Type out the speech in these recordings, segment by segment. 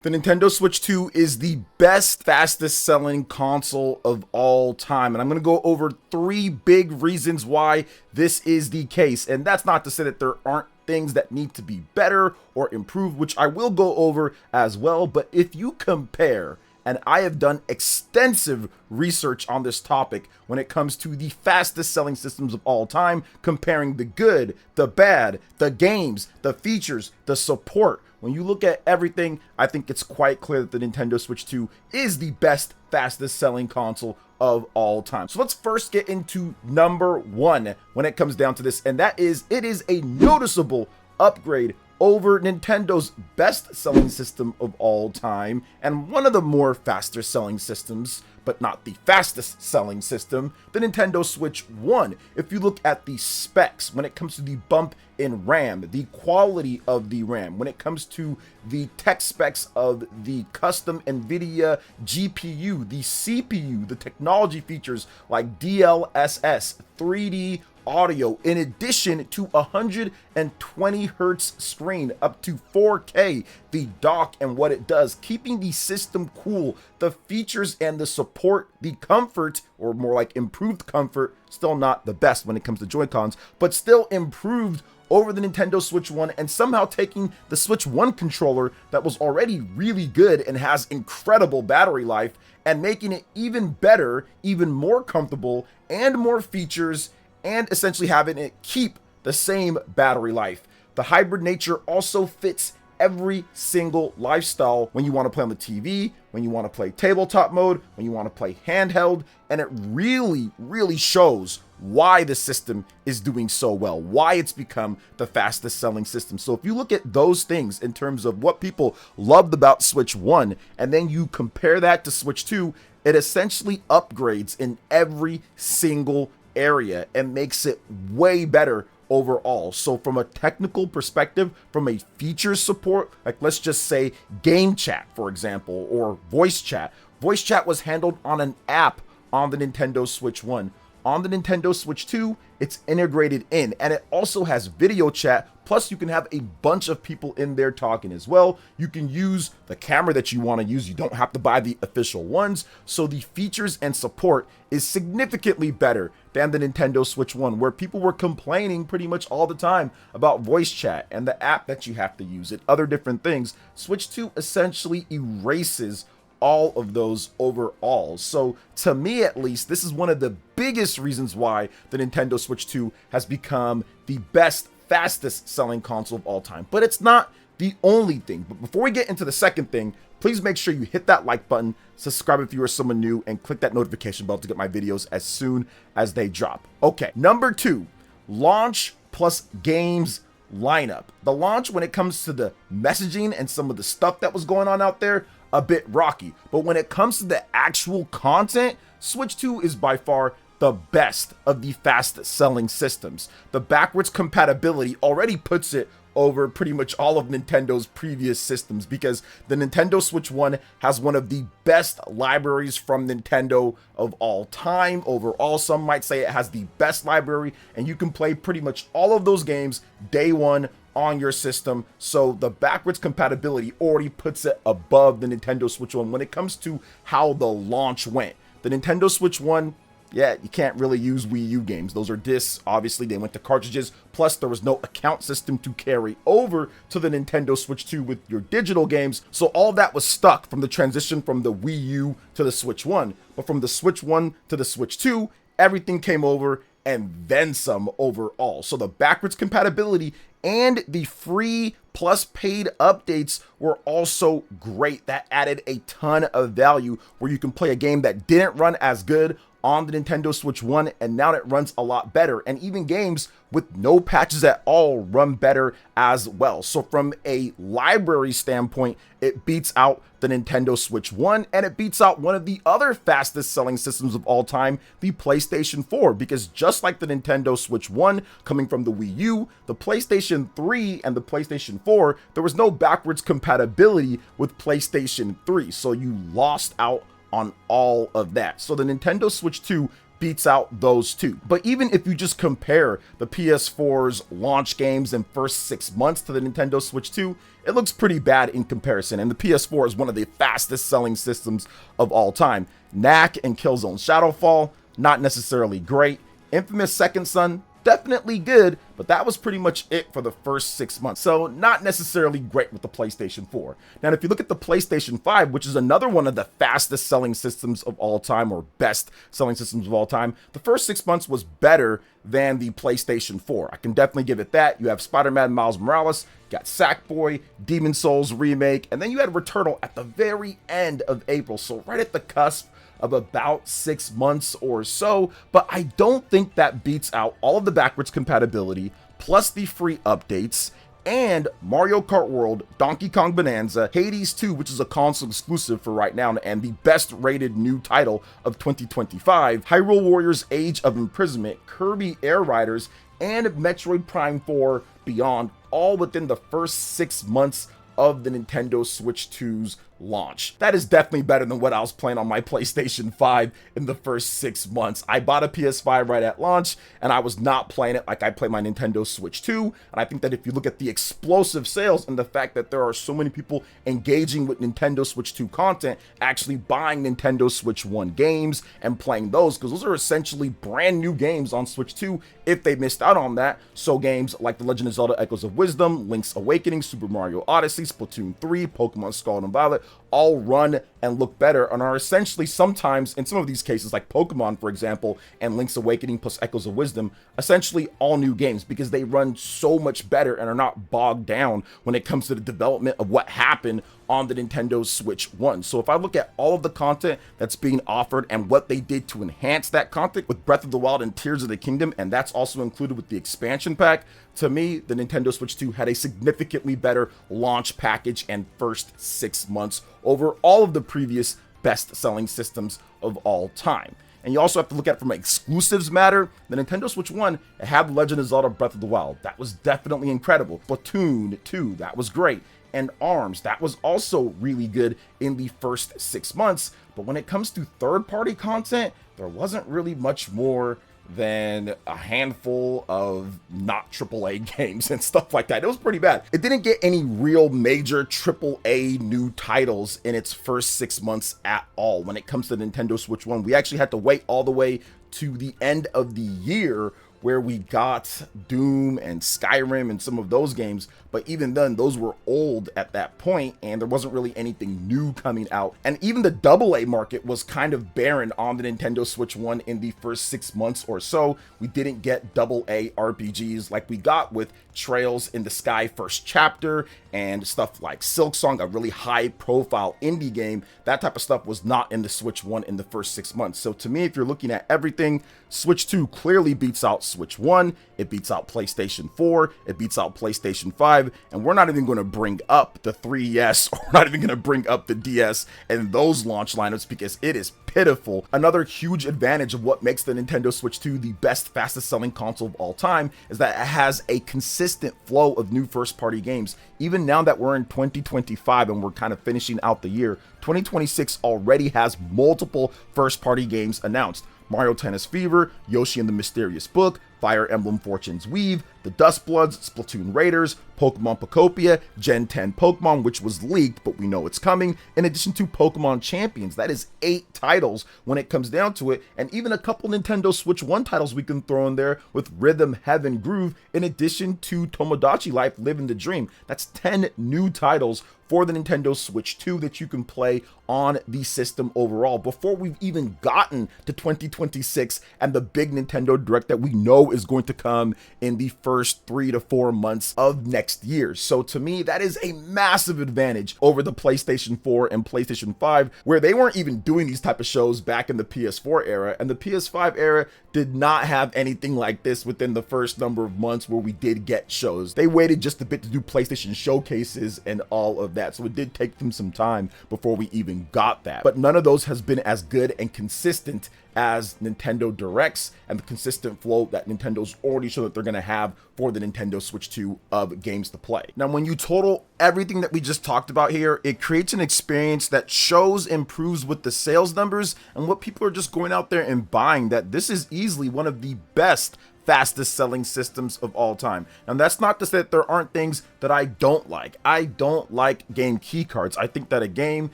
The Nintendo Switch 2 is the best, fastest selling console of all time. And I'm going to go over 3 big reasons why this is the case. And that's not to say that there aren't things that need to be better or improved, which I will go over as well. But if you compare, and I have done extensive research on this topic when it comes to the fastest selling systems of all time, comparing the good, the bad, the games, the features, the support. When you look at everything, I think it's quite clear that the Nintendo Switch 2 is the best, fastest selling console of all time. So let's first get into number 1 when it comes down to this, and that is, it is a noticeable upgrade over Nintendo's best-selling system of all time, and one of the more faster-selling systems, but not the fastest-selling system, the Nintendo Switch 1. If you look at the specs, when it comes to the bump in RAM, the quality of the RAM, when it comes to the tech specs of the custom NVIDIA GPU, the CPU, the technology features like DLSS, 3D audio, in addition to 120 hertz screen up to 4K, the dock and what it does, keeping the system cool, the features and the support, the comfort, or more like improved comfort, still not the best when it comes to Joy-Cons, but still improved over the Nintendo Switch 1, and somehow taking the Switch 1 controller that was already really good and has incredible battery life and making it even better, even more comfortable, and more features, and essentially having it keep the same battery life. The hybrid nature also fits every single lifestyle when you want to play on the TV, when you want to play tabletop mode, when you want to play handheld, and it really shows why the system is doing so well, why it's become the fastest selling system. So if you look at those things in terms of what people loved about Switch 1, and then you compare that to Switch 2, it essentially upgrades in every single area and makes it way better overall. So from a technical perspective, from a feature support, like let's just say game chat, for example, or voice chat was handled on an app on the Nintendo Switch 1. On the Nintendo Switch 2, it's integrated in, and it also has video chat, plus you can have a bunch of people in there talking as well. You can use the camera that you want to use. You don't have to buy the official ones. So the features and support is significantly better than the Nintendo Switch 1, where people were complaining pretty much all the time about voice chat and the app that you have to use and other different things. Switch 2 essentially erases all of those overall. So to me, at least, this is one of the biggest reasons why the Nintendo Switch 2 has become the best, fastest selling console of all time. But it's not the only thing. But before we get into the second thing, please make sure you hit that like button, subscribe if you are someone new, and click that notification bell to get my videos as soon as they drop. Okay, number 2, launch plus games lineup. The launch, when it comes to the messaging and some of the stuff that was going on out there, a bit rocky, but when it comes to the actual content, Switch 2 is by far the best of the fastest selling systems. The backwards compatibility already puts it over pretty much all of Nintendo's previous systems, because the Nintendo Switch 1 has one of the best libraries from Nintendo of all time. Overall, some might say it has the best library, and you can play pretty much all of those games day one on your system. So the backwards compatibility already puts it above the Nintendo Switch 1 when it comes to how the launch went. The Nintendo Switch 1, yeah, you can't really use Wii U games. Those are discs. Obviously, they went to cartridges. Plus, there was no account system to carry over to the Nintendo Switch 2 with your digital games. So all that was stuck from the transition from the Wii U to the Switch 1. But from the Switch 1 to the Switch 2, everything came over and then some overall. So the backwards compatibility and the free plus paid updates were also great. That added a ton of value, where you can play a game that didn't run as good on the Nintendo Switch 1, and now it runs a lot better, and even games with no patches at all run better as well. So from a library standpoint, it beats out the Nintendo Switch 1, and it beats out one of the other fastest selling systems of all time, the PlayStation 4, because just like the Nintendo Switch 1 coming from the Wii U, the PlayStation 3 and the PlayStation 4, there was no backwards compatibility with PlayStation 3, so you lost out on all of that. So the Nintendo Switch 2 beats out those two. But even if you just compare the PS4's launch games in first 6 months to the Nintendo Switch 2, it looks pretty bad in comparison, and the PS4 is one of the fastest selling systems of all time. Knack and Killzone Shadowfall, not necessarily great. Infamous Second Son, definitely good, but that was pretty much it for the first 6 months. So not necessarily great with the PlayStation 4. Now, if you look at the PlayStation 5, which is another one of the fastest selling systems of all time, or best selling systems of all time, the first 6 months was better than the PlayStation 4. I can definitely give it that. You have Spider-Man Miles Morales, you got Sackboy, Demon Souls Remake, and then you had Returnal at the very end of April. So right at the cusp of about 6 months or so, but I don't think that beats out all of the backwards compatibility, plus the free updates, and Mario Kart World, Donkey Kong Bonanza, Hades 2, which is a console exclusive for right now, and the best rated new title of 2025, Hyrule Warriors Age of Imprisonment, Kirby Air Riders, and Metroid Prime 4 Beyond, all within the first 6 months of the Nintendo Switch 2's launch. That is definitely better than what I was playing on my PlayStation 5 in the first 6 months. I bought a PS5 right at launch, and I was not playing it like I play my Nintendo Switch 2, and I think that if you look at the explosive sales and the fact that there are so many people engaging with Nintendo Switch 2 content, actually buying Nintendo Switch 1 games and playing those, because those are essentially brand new games on Switch 2 if they missed out on that. So games like The Legend of Zelda Echoes of Wisdom, Link's Awakening, Super Mario Odyssey, Splatoon 3, Pokemon Scarlet and Violet, all run and look better and are essentially sometimes, in some of these cases, like Pokemon, for example, and Link's Awakening plus Echoes of Wisdom, essentially all new games because they run so much better and are not bogged down when it comes to the development of what happened on the Nintendo Switch 1. So if I look at all of the content that's being offered and what they did to enhance that content with Breath of the Wild and Tears of the Kingdom, and that's also included with the expansion pack, to me, the Nintendo Switch 2 had a significantly better launch package and first 6 months over all of the previous best-selling systems of all time. And you also have to look at it from an exclusives matter. The Nintendo Switch 1 had The Legend of Zelda Breath of the Wild. That was definitely incredible. Splatoon 2, that was great. And ARMS, that was also really good in the first 6 months. But when it comes to third-party content, there wasn't really much more than a handful of not AAA games and stuff like that. It was pretty bad. It didn't get any real major AAA new titles in its first 6 months at all. When it comes to Nintendo Switch 1, we actually had to wait all the way to the end of the year where we got Doom and Skyrim and some of those games, but even then, those were old at that point, and there wasn't really anything new coming out. And even the AA market was kind of barren on the Nintendo Switch 1 in the first 6 months or so. We didn't get AA RPGs like we got with Trails in the Sky First Chapter and stuff like Silksong, a really high-profile indie game. That type of stuff was not in the Switch 1 in the first 6 months. So to me, if you're looking at everything, Switch 2 clearly beats out Switch 1, it beats out PlayStation 4, it beats out PlayStation 5, and we're not even going to bring up the 3DS, or we're not even going to bring up the DS and those launch lineups because it is pitiful. Another huge advantage of what makes the Nintendo Switch 2 the best, fastest selling console of all time is that it has a consistent flow of new first-party games. Even now that we're in 2025 and we're kind of finishing out the year, 2026 already has multiple first-party games announced. Mario Tennis Fever, Yoshi and the Mysterious Book, Fire Emblem Fortune's Weave, The Dust Bloods, Splatoon Raiders, Pokemon Pocopia, Gen 10 Pokemon, which was leaked, but we know it's coming, in addition to Pokemon Champions. That is 8 titles when it comes down to it, and even a couple Nintendo Switch 1 titles we can throw in there with Rhythm, Heaven, Groove, in addition to Tomodachi Life, Living the Dream. That's 10 new titles for the Nintendo Switch 2 that you can play on the system overall before we've even gotten to 2026 and the big Nintendo Direct that we know is going to come in the first 3 to 4 months of next year. So to me, that is a massive advantage over the PlayStation 4 and PlayStation 5, where they weren't even doing these type of shows back in the PS4 era, and the PS5 era did not have anything like this within the first number of months where we did get shows. They waited just a bit to do PlayStation showcases and all of that, so it did take them some time before we even got that. But none of those has been as good and consistent as Nintendo Directs and the consistent flow that Nintendo Nintendo's already shown that they're going to have for the Nintendo Switch 2 of games to play. Now, when you total everything that we just talked about here, it creates an experience that shows improves with the sales numbers and what people are just going out there and buying, that this is easily one of the best fastest selling systems of all time. And that's not to say that there aren't things that I don't like. I don't like game key cards. I think that a game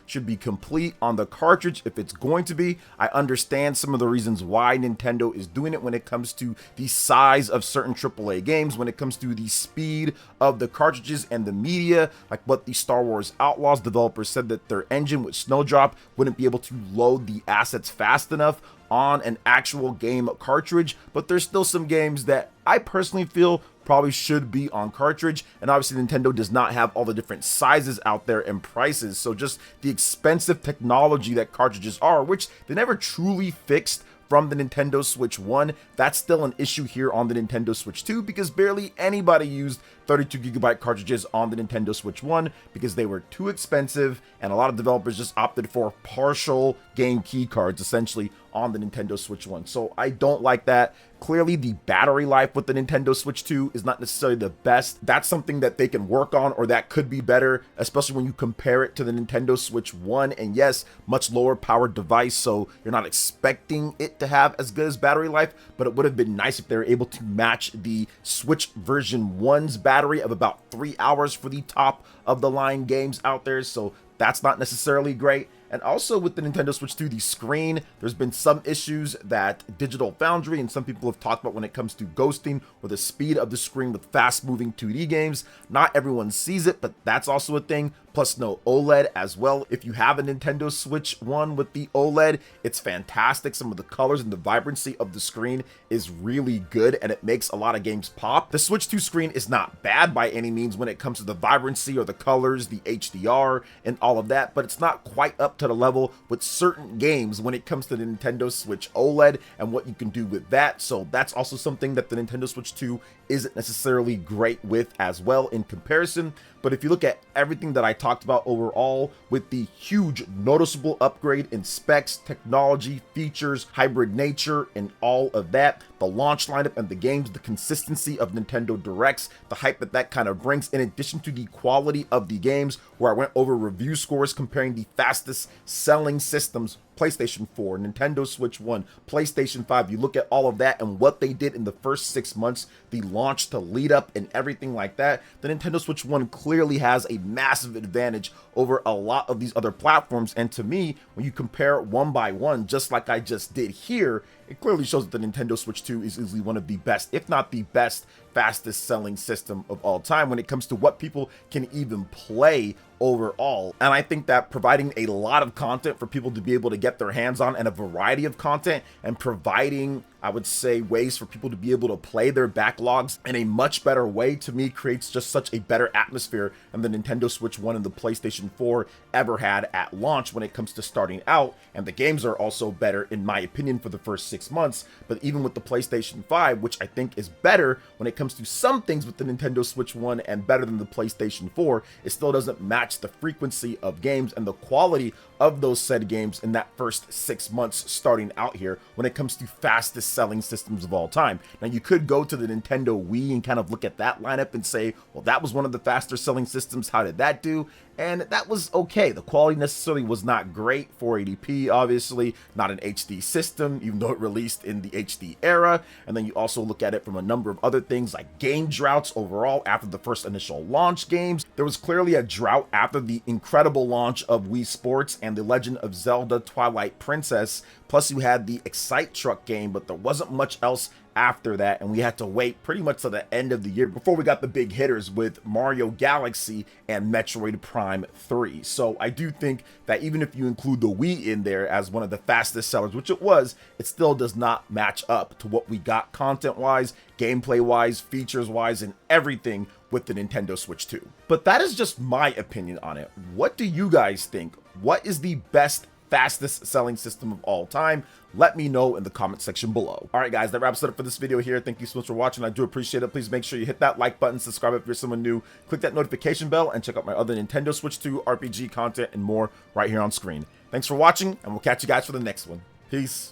should be complete on the cartridge if it's going to be. I understand some of the reasons why Nintendo is doing it when it comes to the size of certain AAA games, when it comes to the speed of the cartridges and the media, like what the Star Wars Outlaws developers said that their engine with Snowdrop wouldn't be able to load the assets fast enough on an actual game cartridge. But there's still some games that I personally feel probably should be on cartridge, and obviously Nintendo does not have all the different sizes out there and prices, so just the expensive technology that cartridges are, which they never truly fixed from the Nintendo Switch 1, that's still an issue here on the Nintendo Switch 2, because barely anybody used 32GB cartridges on the Nintendo Switch 1 because they were too expensive, and a lot of developers just opted for partial game key cards essentially on the Nintendo Switch 1. So I don't like that. Clearly the battery life with the Nintendo Switch 2 is not necessarily the best. That's something that they can work on, or that could be better, especially when you compare it to the Nintendo Switch 1. And yes, much lower powered device, so you're not expecting it to have as good as battery life, but it would have been nice if they were able to match the Switch version 1's battery of about 3 hours for the top of the line games out there. So that's not necessarily great. And also with the Nintendo Switch 2, the screen, there's been some issues that Digital Foundry and some people have talked about when it comes to ghosting or the speed of the screen with fast-moving 2D games. Not everyone sees it, but that's also a thing. Plus no OLED as well. If you have a Nintendo Switch 1 with the OLED, it's fantastic. Some of the colors and the vibrancy of the screen is really good, and it makes a lot of games pop. The Switch 2 screen is not bad by any means when it comes to the vibrancy or the colors, the HDR, and all of that, but it's not quite up to the level with certain games when it comes to the Nintendo Switch OLED and what you can do with that. So that's also something that the Nintendo Switch 2 isn't necessarily great with as well in comparison. But if you look at everything that I talked about overall, with the huge noticeable upgrade in specs, technology, features, hybrid nature, and all of that, the launch lineup and the games, the consistency of Nintendo Directs, the hype that that kind of brings, in addition to the quality of the games, where I went over review scores comparing the fastest selling systems, PlayStation 4, Nintendo Switch 1, PlayStation 5. You look at all of that and what they did in the first 6 months, the launch to lead up and everything like that, the Nintendo Switch 1 clearly has a massive advantage over a lot of these other platforms. And to me, when you compare one by one, just like I just did here, it clearly shows that the Nintendo Switch 2 is easily one of the best, if not the best, fastest selling system of all time when it comes to what people can even play overall. And I think that providing a lot of content for people to be able to get their hands on, and a variety of content, and providing, I would say, ways for people to be able to play their backlogs in a much better way, to me creates just such a better atmosphere than the Nintendo Switch 1 and the PlayStation 4 ever had at launch when it comes to starting out. And the games are also better in my opinion for the first 6 months. But even with the PlayStation 5, which I think is better when it comes to some things with the Nintendo Switch 1 and better than the PlayStation 4, it still doesn't match the frequency of games and the quality of those said games in that first 6 months starting out here when it comes to fastest selling systems of all time. Now you could go to the Nintendo Wii and kind of look at that lineup and say, well, that was one of the faster selling systems, how did that do? And that was okay. The quality necessarily was not great. 480p, obviously, not an HD system, even though it released in the HD era. And then you also look at it from a number of other things like game droughts overall after the first initial launch games. There was clearly a drought after the incredible launch of Wii Sports and The Legend of Zelda Twilight Princess. Plus you had the Excite Truck game, but there wasn't much else after that, and we had to wait pretty much to the end of the year before we got the big hitters with Mario Galaxy and Metroid Prime 3. So I do think that even if you include the Wii in there as one of the fastest sellers, which it was, it still does not match up to what we got content-wise, gameplay-wise, features-wise, and everything with the Nintendo Switch 2. But that is just my opinion on it. What do you guys think? What is the best fastest selling system of all time? Let me know in the comment section below. All right, guys, that wraps it up for this video here. Thank you so much for watching. I do appreciate it. Please make sure you hit that like button, subscribe if you're someone new, click that notification bell, and check out my other Nintendo Switch 2 RPG content and more right here on screen. Thanks for watching, and we'll catch you guys for the next one. Peace.